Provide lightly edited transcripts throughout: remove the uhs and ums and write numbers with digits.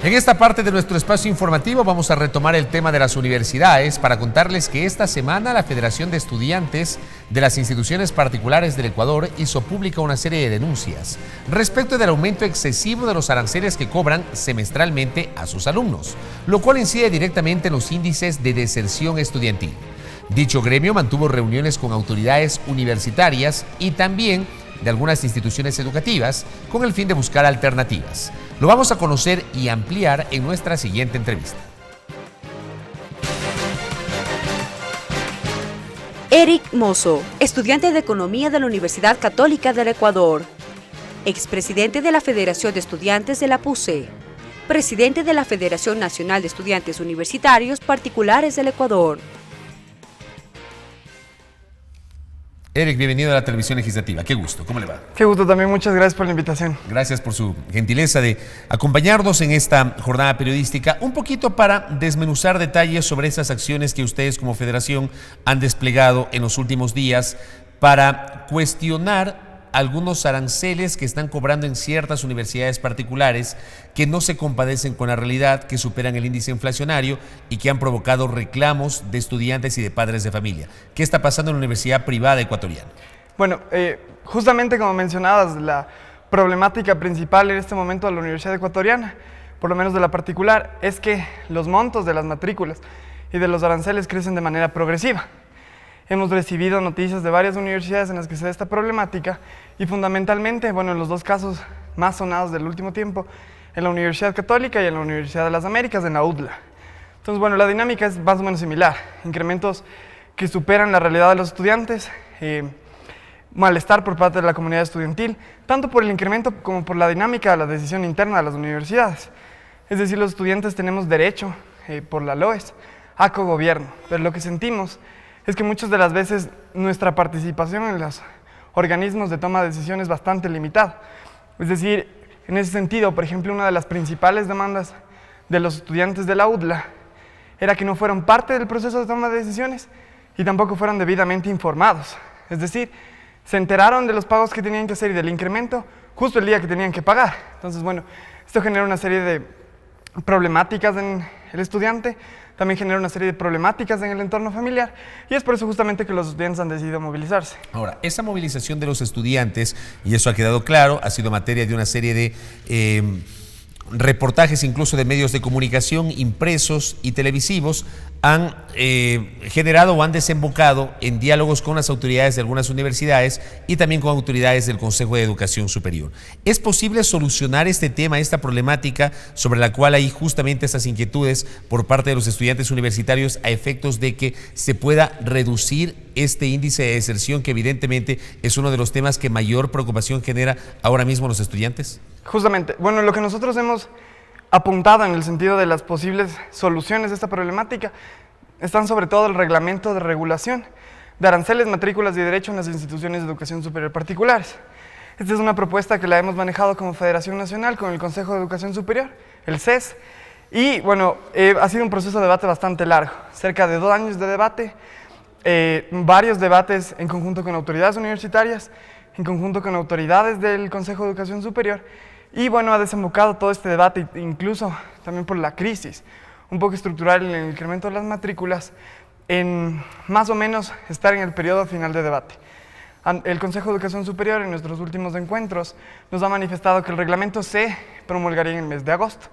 En esta parte de nuestro espacio informativo vamos a retomar el tema de las universidades para contarles que esta semana la Federación de Estudiantes de las Instituciones Particulares del Ecuador hizo pública una serie de denuncias respecto del aumento excesivo de los aranceles que cobran semestralmente a sus alumnos, lo cual incide directamente en los índices de deserción estudiantil. Dicho gremio mantuvo reuniones con autoridades universitarias y también de algunas instituciones educativas con el fin de buscar alternativas. Lo vamos a conocer y ampliar en nuestra siguiente entrevista. Eric Mozo, estudiante de Economía de la Universidad Católica del Ecuador, expresidente de la Federación de Estudiantes de la PUCE, presidente de la Federación Nacional de Estudiantes Universitarios Particulares del Ecuador. Eric, bienvenido a la Televisión Legislativa. Qué gusto, ¿cómo le va? Qué gusto también, muchas gracias por la invitación. Gracias por su gentileza de acompañarnos en esta jornada periodística, un poquito para desmenuzar detalles sobre esas acciones que ustedes como federación han desplegado en los últimos días para cuestionar algunos aranceles que están cobrando en ciertas universidades particulares que no se compadecen con la realidad, que superan el índice inflacionario y que han provocado reclamos de estudiantes y de padres de familia. ¿Qué está pasando en la universidad privada ecuatoriana? Bueno, justamente como mencionabas, la problemática principal en este momento de la universidad ecuatoriana, por lo menos de la particular, es que los montos de las matrículas y de los aranceles crecen de manera progresiva. Hemos recibido noticias de varias universidades en las que se da esta problemática y fundamentalmente, bueno, en los dos casos más sonados del último tiempo, en la Universidad Católica y en la Universidad de las Américas, en la UDLA. Entonces, bueno, la dinámica es más o menos similar, incrementos que superan la realidad de los estudiantes, malestar por parte de la comunidad estudiantil, tanto por el incremento como por la dinámica de la decisión interna de las universidades. Es decir, los estudiantes tenemos derecho, por la LOES, a cogobierno, pero lo que sentimos es que muchas de las veces nuestra participación en los organismos de toma de decisiones es bastante limitada. Es decir, en ese sentido, por ejemplo, una de las principales demandas de los estudiantes de la UDLA era que no fueran parte del proceso de toma de decisiones y tampoco fueran debidamente informados. Es decir, se enteraron de los pagos que tenían que hacer y del incremento justo el día que tenían que pagar. Entonces, bueno, esto genera una serie de problemáticas en el estudiante, también genera una serie de problemáticas en el entorno familiar y es por eso justamente que los estudiantes han decidido movilizarse. Ahora, esa movilización de los estudiantes, y eso ha quedado claro, ha sido materia de una serie de reportajes incluso de medios de comunicación impresos y televisivos, han generado o han desembocado en diálogos con las autoridades de algunas universidades y también con autoridades del Consejo de Educación Superior. ¿Es posible solucionar este tema, esta problemática sobre la cual hay justamente estas inquietudes por parte de los estudiantes universitarios a efectos de que se pueda reducir este índice de deserción que evidentemente es uno de los temas que mayor preocupación genera ahora mismo a los estudiantes? Justamente, bueno, lo que nosotros hemos apuntado en el sentido de las posibles soluciones de esta problemática están sobre todo el reglamento de regulación de aranceles, matrículas y derecho en las instituciones de educación superior particulares. Esta es una propuesta que la hemos manejado como Federación Nacional con el Consejo de Educación Superior, el CES, y bueno, ha sido un proceso de debate bastante largo, cerca de 2 años de debate, varios debates en conjunto con autoridades universitarias, en conjunto con autoridades del Consejo de Educación Superior, y bueno, ha desembocado todo este debate, incluso también por la crisis, un poco estructural en el incremento de las matrículas, en más o menos estar en el periodo final de debate. El Consejo de Educación Superior en nuestros últimos encuentros nos ha manifestado que el reglamento se promulgaría en el mes de agosto,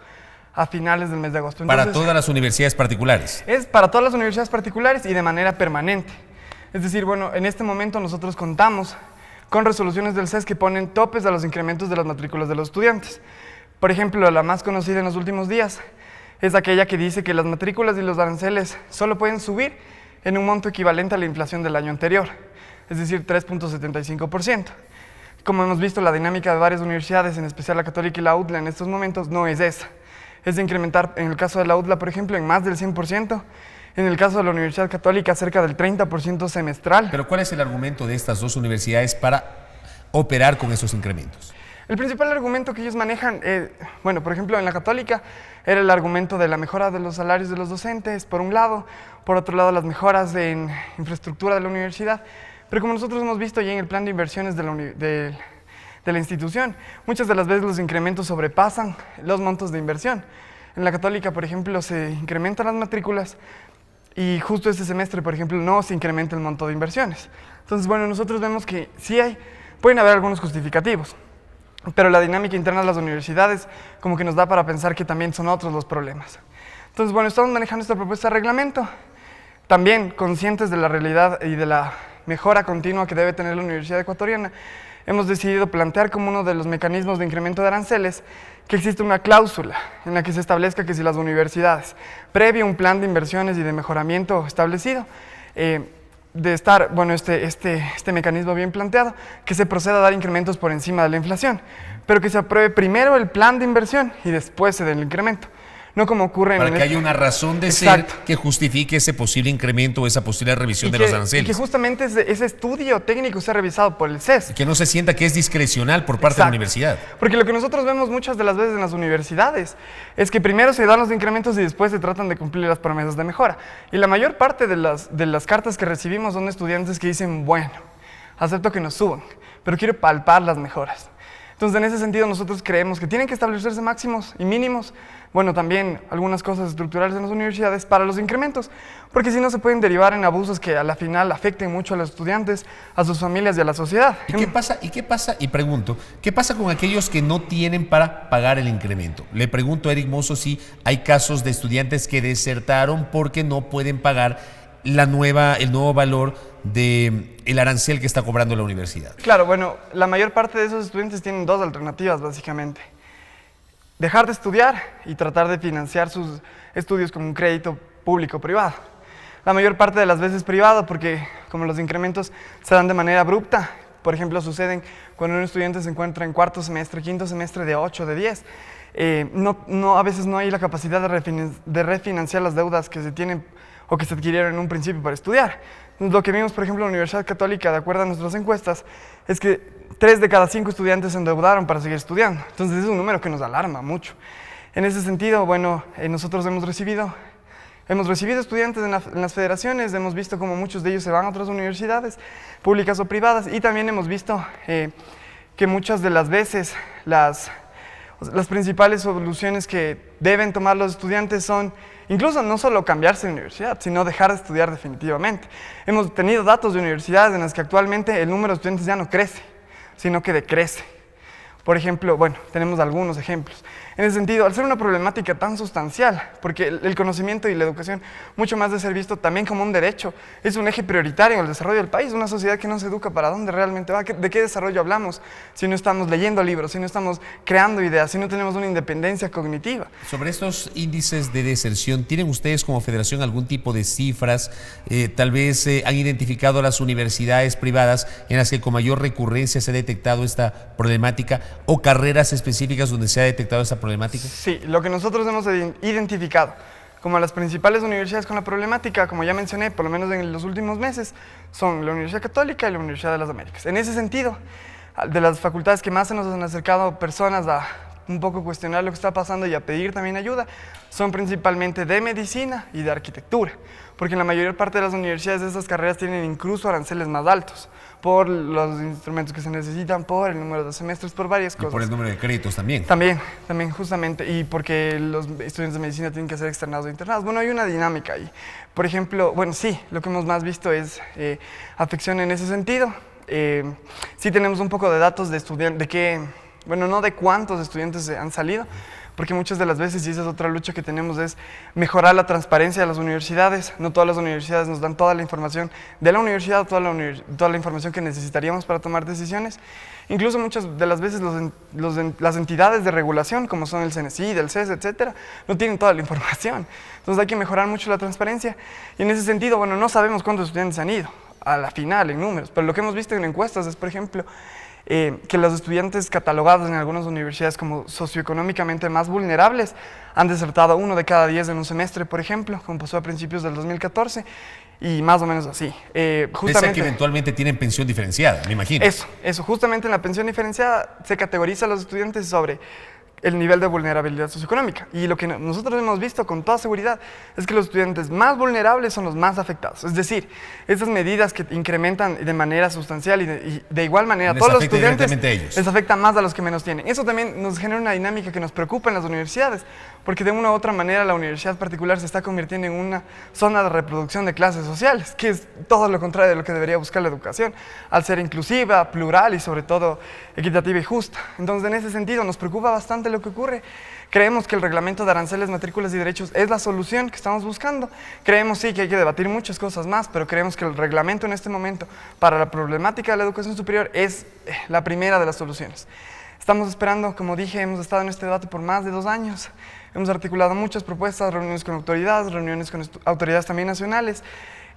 a finales del mes de agosto. Entonces, ¿para todas las universidades particulares? Es para todas las universidades particulares y de manera permanente. Es decir, bueno, en este momento nosotros contamos con resoluciones del CES que ponen topes a los incrementos de las matrículas de los estudiantes. Por ejemplo, la más conocida en los últimos días es aquella que dice que las matrículas y los aranceles solo pueden subir en un monto equivalente a la inflación del año anterior, es decir, 3.75%. Como hemos visto, la dinámica de varias universidades, en especial la Católica y la UDLA en estos momentos, no es esa. Es de incrementar, en el caso de la UDLA, por ejemplo, en más del 100%, en el caso de la Universidad Católica, cerca del 30% semestral. Pero ¿cuál es el argumento de estas dos universidades para operar con esos incrementos? El principal argumento que ellos manejan, bueno, por ejemplo, en la Católica, era el argumento de la mejora de los salarios de los docentes, por un lado, por otro lado, las mejoras en infraestructura de la universidad, pero como nosotros hemos visto ya en el plan de inversiones de la institución, muchas de las veces los incrementos sobrepasan los montos de inversión. En la Católica, por ejemplo, se incrementan las matrículas y justo este semestre, por ejemplo, no se incrementa el monto de inversiones. Entonces, bueno, nosotros vemos que sí pueden haber algunos justificativos, pero la dinámica interna de las universidades como que nos da para pensar que también son otros los problemas. Entonces, bueno, estamos manejando esta propuesta de reglamento, también conscientes de la realidad y de la mejora continua que debe tener la Universidad Ecuatoriana. Hemos decidido plantear como uno de los mecanismos de incremento de aranceles que existe una cláusula en la que se establezca que si las universidades, previo a un plan de inversiones y de mejoramiento establecido, de estar, bueno, este mecanismo bien planteado, que se proceda a dar incrementos por encima de la inflación, pero que se apruebe primero el plan de inversión y después se dé el incremento. No como ocurre para que haya una razón de ser que justifique ese posible incremento o esa posible revisión de los aranceles. Y que justamente ese estudio técnico sea revisado por el CES. Y que no se sienta que es discrecional por parte de la universidad. Porque lo que nosotros vemos muchas de las veces en las universidades es que primero se dan los incrementos y después se tratan de cumplir las promesas de mejora. Y la mayor parte de las cartas que recibimos son de estudiantes que dicen, bueno, acepto que nos suban, pero quiero palpar las mejoras. Entonces, en ese sentido, nosotros creemos que tienen que establecerse máximos y mínimos, bueno, también algunas cosas estructurales en las universidades para los incrementos, porque si no se pueden derivar en abusos que a la final afecten mucho a los estudiantes, a sus familias y a la sociedad. ¿Y qué pasa? Y pregunto, ¿qué pasa con aquellos que no tienen para pagar el incremento? Le pregunto a Eric Mozo si hay casos de estudiantes que desertaron porque no pueden pagar el nuevo valor del arancel que está cobrando la universidad. Claro, bueno, la mayor parte de esos estudiantes tienen dos alternativas, básicamente. Dejar de estudiar y tratar de financiar sus estudios con un crédito público-privado. La mayor parte de las veces privado, porque como los incrementos se dan de manera abrupta, por ejemplo, suceden cuando un estudiante se encuentra en cuarto semestre, quinto semestre de 8, de 10, a veces no hay la capacidad de refinanciar las deudas que se tienen o que se adquirieron en un principio para estudiar. Entonces, lo que vimos, por ejemplo, en la Universidad Católica, de acuerdo a nuestras encuestas, es que 3 de cada 5 estudiantes se endeudaron para seguir estudiando. Entonces, es un número que nos alarma mucho. En ese sentido, bueno, nosotros hemos recibido estudiantes en las federaciones, hemos visto cómo muchos de ellos se van a otras universidades, públicas o privadas, y también hemos visto que muchas de las veces las principales soluciones que deben tomar los estudiantes son incluso no solo cambiarse de universidad, sino dejar de estudiar definitivamente. Hemos tenido datos de universidades en las que actualmente el número de estudiantes ya no crece, sino que decrece. Por ejemplo, bueno, tenemos algunos ejemplos. En ese sentido, al ser una problemática tan sustancial, porque el conocimiento y la educación, mucho más de ser visto también como un derecho, es un eje prioritario en el desarrollo del país. Una sociedad que no se educa para dónde realmente va, ¿de qué desarrollo hablamos? Si no estamos leyendo libros, si no estamos creando ideas, si no tenemos una independencia cognitiva. Sobre estos índices de deserción, ¿tienen ustedes como federación algún tipo de cifras? Tal vez han identificado a las universidades privadas en las que con mayor recurrencia se ha detectado esta problemática o carreras específicas donde se ha detectado esta problemática. Sí, lo que nosotros hemos identificado como las principales universidades con la problemática, como ya mencioné, por lo menos en los últimos meses, son la Universidad Católica y la Universidad de las Américas. En ese sentido, de las facultades que más se nos han acercado personas a un poco cuestionar lo que está pasando y a pedir también ayuda, son principalmente de medicina y de arquitectura, porque en la mayor parte de las universidades de estas carreras tienen incluso aranceles más altos, por los instrumentos que se necesitan, por el número de semestres, por varias cosas. Y por el número de créditos también. También, justamente, y porque los estudiantes de medicina tienen que ser externados o internados. Bueno, hay una dinámica ahí. Por ejemplo, bueno, sí, lo que hemos más visto es afección en ese sentido. Sí tenemos un poco de datos de estudiantes, de que, bueno, no de cuántos estudiantes han salido, porque muchas de las veces, y esa es otra lucha que tenemos, es mejorar la transparencia de las universidades. No todas las universidades nos dan toda la información de la universidad, toda la información que necesitaríamos para tomar decisiones. Incluso muchas de las veces las entidades de regulación, como son el CNECID, el CES, etcétera, no tienen toda la información. Entonces hay que mejorar mucho la transparencia. Y en ese sentido, bueno, no sabemos cuántos estudiantes han ido a la final en números, pero lo que hemos visto en encuestas es, por ejemplo, que los estudiantes catalogados en algunas universidades como socioeconómicamente más vulnerables han desertado 1 de cada 10 en un semestre, por ejemplo, como pasó a principios del 2014, y más o menos así. Pese a que eventualmente tienen pensión diferenciada, me imagino. Eso, justamente en la pensión diferenciada se categoriza a los estudiantes sobre el nivel de vulnerabilidad socioeconómica. Y lo que nosotros hemos visto con toda seguridad es que los estudiantes más vulnerables son los más afectados. Es decir, estas medidas que incrementan de manera sustancial y de igual manera a todos los estudiantes les afecta más a los que menos tienen. Eso también nos genera una dinámica que nos preocupa en las universidades, porque de una u otra manera la universidad particular se está convirtiendo en una zona de reproducción de clases sociales, que es todo lo contrario de lo que debería buscar la educación, al ser inclusiva, plural y sobre todo equitativa y justa. Entonces, en ese sentido, nos preocupa bastante lo que ocurre. Creemos que el reglamento de aranceles, matrículas y derechos es la solución que estamos buscando. Creemos sí que hay que debatir muchas cosas más, pero creemos que el reglamento en este momento para la problemática de la educación superior es la primera de las soluciones. Estamos esperando, como dije, hemos estado en este debate por más de 2 años. Hemos articulado muchas propuestas, reuniones con autoridades, reuniones con autoridades también nacionales.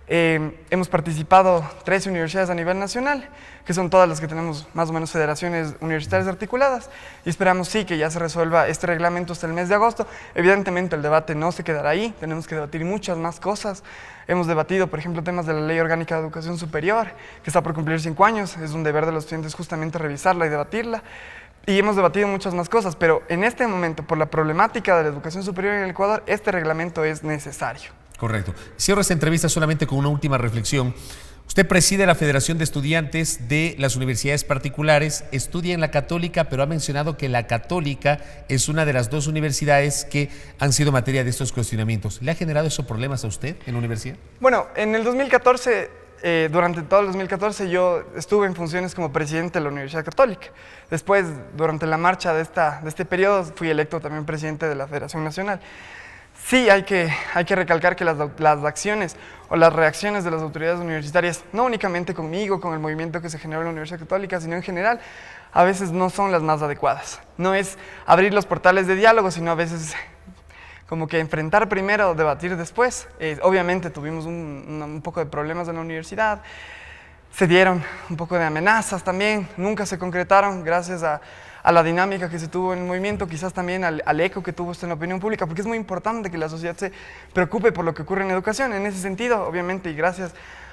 Hemos participado 13 universidades a nivel nacional, que son todas las que tenemos más o menos federaciones universitarias articuladas, y esperamos sí que ya se resuelva este reglamento hasta el mes de agosto. Evidentemente el debate no se quedará ahí, tenemos que debatir muchas más cosas. Hemos debatido, por ejemplo, temas de la Ley Orgánica de Educación Superior, que está por cumplir 5 años, es un deber de los estudiantes justamente revisarla y debatirla. Y hemos debatido muchas más cosas, pero en este momento, por la problemática de la educación superior en el Ecuador, este reglamento es necesario. Correcto. Cierro esta entrevista solamente con una última reflexión. Usted preside la Federación de Estudiantes de las Universidades Particulares, estudia en la Católica, pero ha mencionado que la Católica es una de las 2 universidades que han sido materia de estos cuestionamientos. ¿Le ha generado esos problemas a usted en la universidad? Bueno, en el 2014, durante todo el 2014, yo estuve en funciones como presidente de la Universidad Católica. Después, durante la marcha de este periodo, fui electo también presidente de la Federación Nacional. Sí, hay que recalcar que las acciones o las reacciones de las autoridades universitarias, no únicamente conmigo, con el movimiento que se generó en la Universidad Católica, sino en general, a veces no son las más adecuadas. No es abrir los portales de diálogo, sino a veces como que enfrentar primero, debatir después. Obviamente tuvimos un poco de problemas en la universidad, se dieron un poco de amenazas también, nunca se concretaron gracias a la dinámica que se tuvo en el movimiento, quizás también al eco que tuvo esto en la opinión pública, porque es muy importante que la sociedad se preocupe por lo que ocurre en educación. En ese sentido, obviamente, y gracias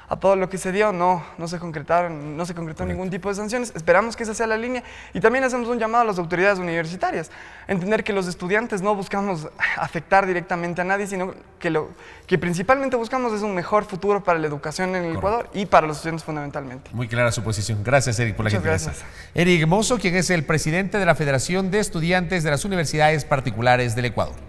a todo lo que se dio, no se concretó ningún tipo de sanciones. Esperamos que esa sea la línea, y también hacemos un llamado a las autoridades universitarias, a entender que los estudiantes no buscamos afectar directamente a nadie, sino que lo que principalmente buscamos es un mejor futuro para la educación en el Ecuador y para los estudiantes fundamentalmente. Muy clara su posición. Gracias, Eric, por la gentileza. Gracias. Eric Mozo, quien es el presidente de la Federación de Estudiantes de las Universidades Particulares del Ecuador.